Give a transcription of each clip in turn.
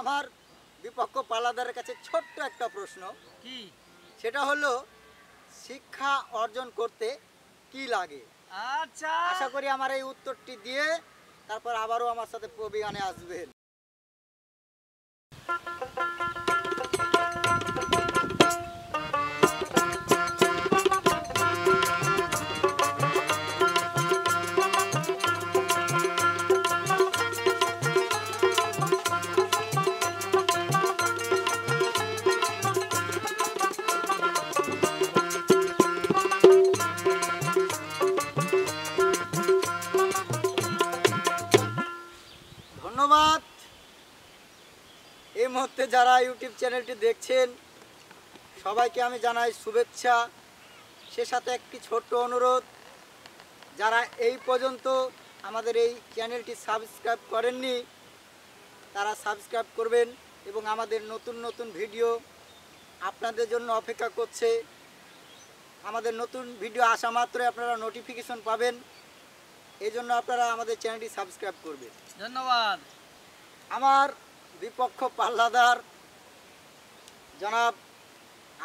আমার বিপক্ষ পাল্লাদারের কাছে ছোট্ট একটা প্রশ্ন, কি? সেটা হলো শিক্ষা অর্জন করতে কি লাগে? আচ্ছা, আশা করি আমার এই উত্তরটি দিয়ে তারপর আবারও আমার সাথে প্রবিগানে আসবেন। ধন্যবাদ। এই মুহূর্তে যারা ইউটিউব চ্যানেলটি দেখছেন সবাইকে আমি জানাই শুভেচ্ছা। সে সাথে একটি ছোট্ট অনুরোধ, যারা এই পর্যন্ত আমাদের এই চ্যানেলটি সাবস্ক্রাইব করেননি তারা সাবস্ক্রাইব করবেন এবং আমাদের নতুন নতুন ভিডিও আপনাদের জন্য অপেক্ষা করছে। আমাদের নতুন ভিডিও আসা মাত্রই আপনারা নোটিফিকেশন পাবেন, এই জন্য আপনারা আমাদের চ্যানেলটি সাবস্ক্রাইব করবেন। ধন্যবাদ। আমার বিপক্ষ পাল্লাদার জনাব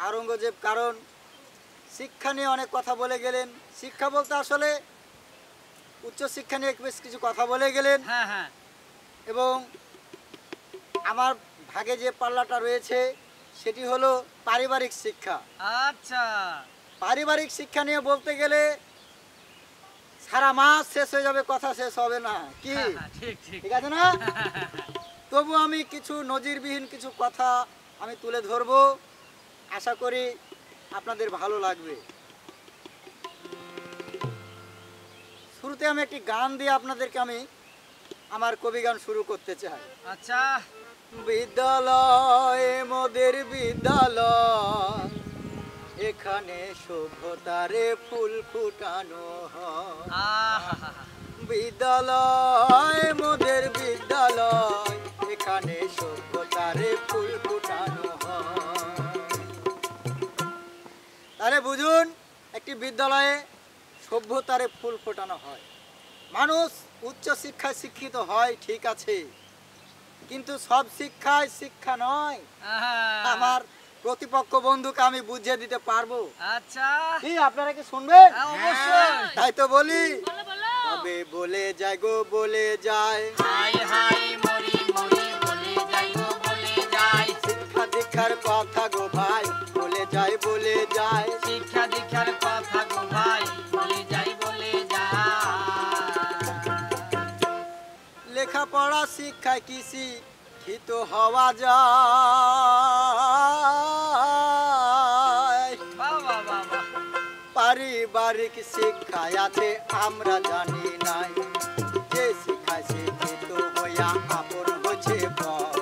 আওরঙ্গজেব কারণ শিক্ষা নিয়ে অনেক কথা বলে গেলেন। শিক্ষা বলতে আসলে উচ্চশিক্ষা নিয়ে বেশ কিছু কথা বলে গেলেন। হ্যাঁ হ্যাঁ, এবং আমার ভাগে যে পাল্লাটা রয়েছে সেটি হলো পারিবারিক শিক্ষা। আচ্ছা, পারিবারিক শিক্ষা নিয়ে বলতে গেলে সারা মাস শেষ হয়ে যাবে, কথা শেষ হবে না। কি হ্যাঁ, হ্যাঁ, ঠিক ঠিক ঠিক আছে না? তবু আমি কিছু নজিরবিহীন কিছু কথা আমি তুলে ধরব, আশা করি আপনাদের ভালো লাগবে। শুরুতে আমি একটি গান দিয়ে আপনাদেরকে আমি আমার কবি গান শুরু করতে চাই। আচ্ছা, বিদ্যালয় মোদের বিদ্যালয়, এখানে সভ্যতারে ফুল ফুটানো হয়। আহা, বিদ্যালয় মোদের বিদ্যালয়, এখানে সভ্যতারে ফুল ফুটানো হয়। তাহলে বুঝুন, একটি বিদ্যালয়ে সভ্যতারে ফুল ফোটানো হয়। মানুষ উচ্চ শিক্ষায় শিক্ষিত হয় ঠিক আছে, কিন্তু সব শিক্ষায় শিক্ষা নয়। আহা, আমার প্রতিপক্ষ বন্ধুকে আমি বুঝিয়ে দিতে পারবো। আচ্ছা, কি আপনারা কি শুনবেন? হ্যাঁ, অবশ্যই। তাই তো বলি, তবে বলে যায় গো বলে যায়, হাই হাই মরি মরি বলে যাই গো বলে যাই, শিক্ষা দীক্ষার কথা গো ভাই, বলে যায় বলে যায়। শিক্ষা দীক্ষার কথা গো ভাই, বলে যাই বলে যাই। লেখাপড়া শিক্ষায় কি শিক্ষিত হওয়া যায়? বাহ বাহ বাহ বাহ, পারিবারিক শিক্ষায় আছে আমরা জানি নাই, যে শিক্ষায় শিক্ষিত হইয়া আপন হচ্ছে বল,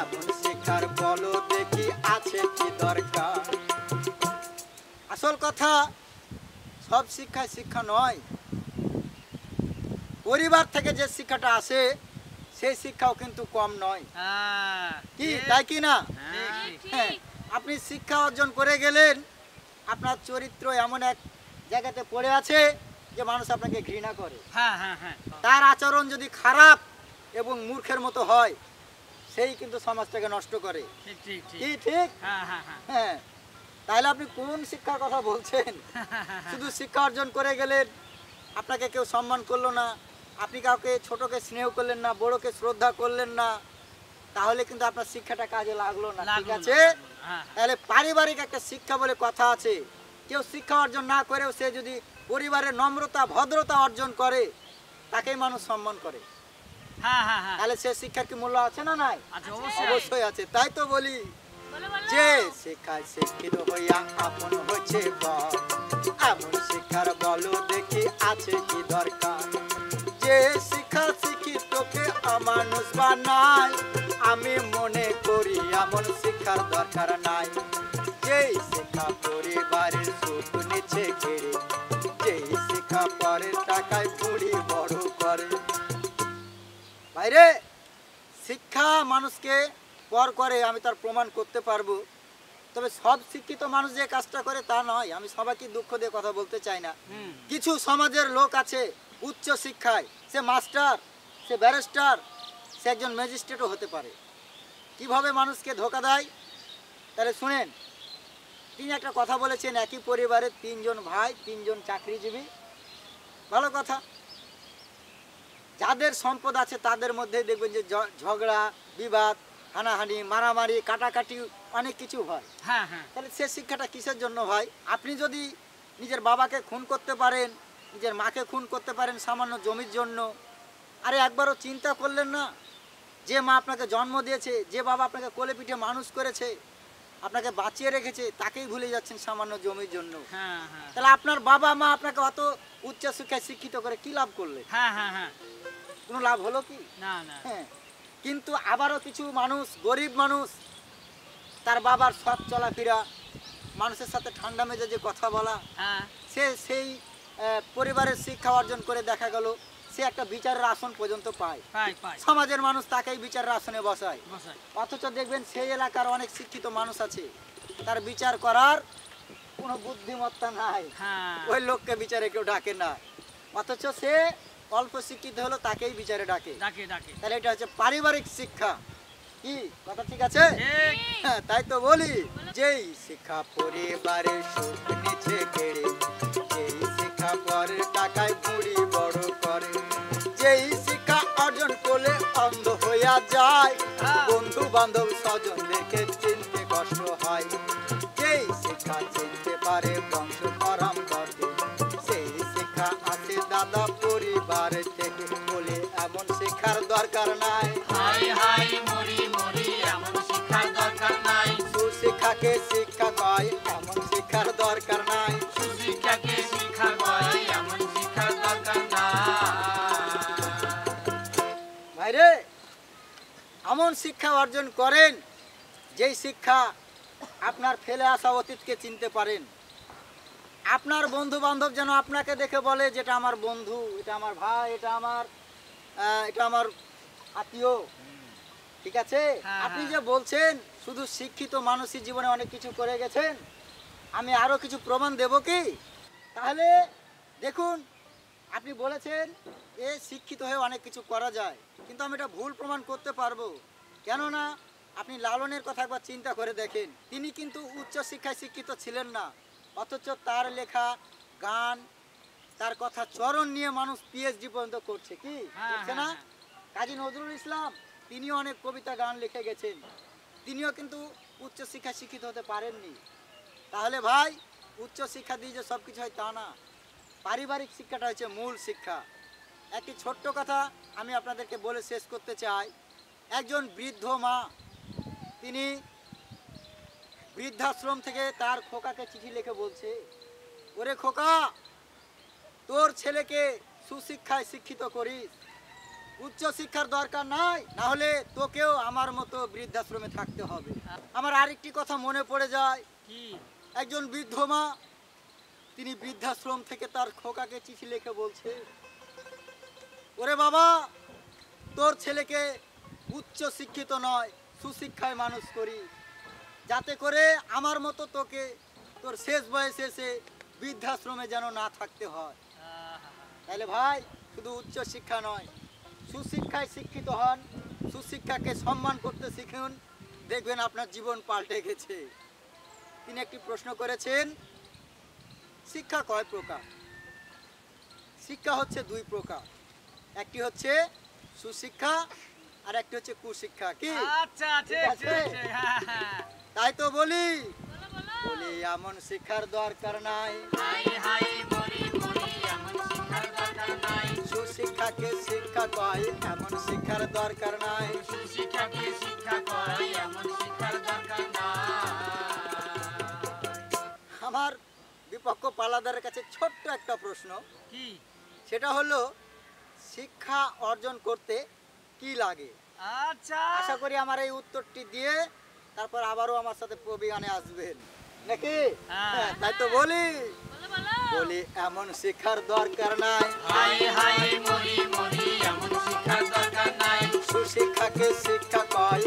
এমন শিক্ষার বলো দেখি আছে কি দরকার। আসল কথা, সব শিক্ষায় শিক্ষা নয়। পরিবার থেকে যে শিক্ষাটা আসে সেই শিক্ষাও কিন্তু কম নয়। হ্যাঁ, কি ঠিক, তাই কি না? ঠিক, ঠিক। হ্যাঁ, আপনি শিক্ষা অর্জন করে গেলেন, আপনার চরিত্র এমন এক জায়গাতে পড়ে আছে যে মানুষ আপনাকে ঘৃণা করে। হ্যাঁ হ্যাঁ হ্যাঁ, তার আচরণ যদি খারাপ এবং মূর্খের মতো হয়, সেই কিন্তু সমাজটাকে নষ্ট করে। ঠিক ঠিক ঠিক, কি ঠিক? হ্যাঁ হ্যাঁ হ্যাঁ, হ্যাঁ, তাহলে আপনি কোন শিক্ষার কথা বলছেন? শুধু শিক্ষা অর্জন করে গেলেন, আপনাকে কেউ সম্মান করলো না, আপনি কাউকে ছোটকে স্নেহ করলেন না, বড়কে শ্রদ্ধা করলেন না, তাহলে কিন্তু আপনার শিক্ষাটা কাজে লাগলো না। ঠিক লাগলো না, আছে? লাগলো না, হ্যাঁ, তাহলে পারিবারিক একটা শিক্ষা বলে কথা আছে। কেউ শিক্ষা অর্জন না করেও সে যদি পরিবারের নম্রতা ভদ্রতা অর্জন করে, তাকেই মানুষ সম্মান করে। হ্যাঁ হ্যাঁ হ্যাঁ, তাহলে সে শিক্ষার কি মূল্য আছে না নাই? আচ্ছা, অবশ্যই। অবশ্যই আছে। তাই তো বলি, যে শিক্ষায় শিক্ষিত হইয়া আপন হচ্ছে বল, এমন শিক্ষার বলো দেখি আছে কি দরকার। যে শিক্ষা শিক্ষিতকে অমানুষ বানায়, আমি মনে করি এমন শিক্ষার দরকার নাই। যেই শিক্ষা পরিবারের সুখ নিচে ঘিরে, যেই শিক্ষা পরের টাকায় বুড়ি বড় করে। বাইরে শিক্ষা মানুষকে পর করে, আমি তার প্রমাণ করতে পারবো। তবে সব শিক্ষিত মানুষ যে কাজটা করে তা নয়। আমি সবাইকে দুঃখ দিয়ে কথা বলতে চাই না। কিছু সমাজের লোক আছে উচ্চ শিক্ষায়, সে মাস্টার, সে ব্যারিস্টার, সে একজন ম্যাজিস্ট্রেটও হতে পারে, কিভাবে মানুষকে ধোকা দেয়। তাহলে শুনেন, তিনি একটা কথা বলেছেন, একই পরিবারের 3 জন ভাই, 3 জন চাকরিজীবী। ভালো কথা। যাদের সম্পদ আছে তাদের মধ্যে দেখবেন যে ঝগড়া, বিবাদ, হানাহানি, মারামারি, কাটাকাটি অনেক কিছু হয়। হ্যাঁ হ্যাঁ। তাহলে সে শিক্ষাটা কিসের জন্য ভাই? আপনি যদি নিজের বাবাকে খুন করতে পারেন, নিজের মাকে খুন করতে পারেন সামান্য জমির জন্য, আরে একবারও চিন্তা করলেন না যে মা আপনাকে জন্ম দিয়েছে, যে বাবা আপনাকে কোলে পিঠে মানুষ করেছে, আপনাকে বাঁচিয়ে রেখেছে, তাকেই ভুলে যাচ্ছেন সামান্য জমির জন্য। হ্যাঁ হ্যাঁ। তাহলে আপনার বাবা মা আপনাকে অত উচ্চ শিক্ষায় শিক্ষিত করে কি লাভ করলেন? হ্যাঁ হ্যাঁ হ্যাঁ। কোনো লাভ হলো কি? না না। হ্যাঁ। কিন্তু আবারও কিছু মানুষ, গরিব মানুষ, তার বাবার সৎ চলাফেরা, মানুষের সাথে ঠান্ডা মেজাজে কথা বলা, হ্যাঁ। সে সেই পরিবারের শিক্ষা অর্জন করে দেখা গেল সে একটা বিচারের আসন পর্যন্ত পায়। সমাজের মানুষ তাকেই বিচারের আসনে বসায়। অথচ দেখবেন সেই এলাকার অনেক শিক্ষিত মানুষ আছে, তার বিচার করার কোনো বুদ্ধিমত্তা নাই, ওই লোককে বিচারে কেউ ডাকে না। অথচ সে অল্প শিক্ষিত হলো, তাকেই বিচারে ডাকে। তাহলে এটা হচ্ছে পারিবারিক শিক্ষা। কি কথা ঠিক আছে? হ্যাঁ, তাই তো বলি, যেই শিক্ষা পরিবারের সুখ নিচে কেড়ে, যেই শিক্ষা পরের টাকায় বুড়ি বড় করে, যেই শিক্ষা অর্জন করলে অন্ধ হইয়া যায়, বন্ধু বান্ধব স্বজনদেরকে চিনতে কষ্ট হয়, যেই শিক্ষা চিনতে পারে বংশ পরম্পরাকে, সেই শিক্ষা আছে দাদা পরিবার থেকে, বলে এমন শিক্ষার দরকার নাই। সুশিক্ষাকে শিক্ষা কয় এমন শিক্ষার দরকার নাই। ভাইরে, এমন শিক্ষা অর্জন করেন যেই শিক্ষা আপনার ফেলে আসা অতীতকে চিনতে পারেন। আপনার বন্ধু বান্ধব যেন আপনাকে দেখে বলে যেটা আমার বন্ধু, এটা আমার ভাই, এটা আমার আত্মীয়। ঠিক আছে? আপনি যে বলছেন শুধু শিক্ষিত মানুষই জীবনে অনেক কিছু করে গেছেন, আমি আরো কিছু প্রমাণ দেব কি? তাহলে দেখুন, আপনি বলেছেন এ শিক্ষিত হয়ে অনেক কিছু করা যায়, কিন্তু আমি এটা ভুল প্রমাণ করতে পারবো। কেননা আপনি লালনের কথা একবার চিন্তা করে দেখেন, তিনি কিন্তু উচ্চ শিক্ষায় শিক্ষিত ছিলেন না, অথচ তার লেখা গান, তার কথা চরণ নিয়ে মানুষ পিএইচডি পর্যন্ত করছে। কি করছে না? কাজী নজরুল ইসলাম, তিনিও অনেক কবিতা গান লিখে গেছেন, তিনিও কিন্তু উচ্চ শিক্ষায় শিক্ষিত হতে পারেননি। তাহলে ভাই, উচ্চ শিক্ষা দিয়ে যে সব কিছু হয় তা না, পারিবারিক শিক্ষাটা হচ্ছে মূল শিক্ষা। একটি ছোট্ট কথা আমি আপনাদেরকে বলে শেষ করতে চাই। একজন বৃদ্ধ মা, তিনি বৃদ্ধাশ্রম থেকে তার খোকাকে চিঠি লিখে বলছে, ওরে খোকা, তোর ছেলেকে সুশিক্ষায় শিক্ষিত করিস, উচ্চ শিক্ষার দরকার নাই, না হলে তোকেও আমার মতো বৃদ্ধাশ্রমে থাকতে হবে। আমার আরেকটি কথা মনে পড়ে যায়, একজন বৃদ্ধ মা, তিনি বৃদ্ধাশ্রম থেকে তার খোকাকে চিঠি লিখে বলছে, ওরে বাবা, তোর ছেলেকে উচ্চ শিক্ষিত নয়, সুশিক্ষায় মানুষ করি, যাতে করে আমার মতো তোকে তোর শেষ বয়সে এসে বৃদ্ধাশ্রমে যেন না থাকতে হয়। তাহলে ভাই, শুধু উচ্চ শিক্ষা নয়, সুশিক্ষায় শিক্ষিত হন, সুশিক্ষাকে সম্মান করতে শিখুন, দেখবেন আপনার জীবন পাল্টে গেছে। তিনি একটি প্রশ্ন করেছেন, শিক্ষা কয় প্রকার? শিক্ষা হচ্ছে 2 প্রকার, একটি হচ্ছে সুশিক্ষা আর একটি হচ্ছে কুশিক্ষা। কি? তাই তো বলি, এমন শিক্ষার দরকার নাই, সুশিক্ষাকে শিক্ষা কয় এমন শিক্ষার দরকার নাই। আমার বিপক্ষ পালাদারের কাছে ছোট্ট একটা প্রশ্ন, সেটা হলো শিক্ষা অর্জন করতে কি লাগে? আশা করি আমার এই উত্তরটি দিয়ে তারপর আবারও আমার সাথে প্রবিগানে আসবেন নাকি? তাই তো বলি, এমন শিক্ষার দরকার নাই, সুশিক্ষাকে শিক্ষা কয়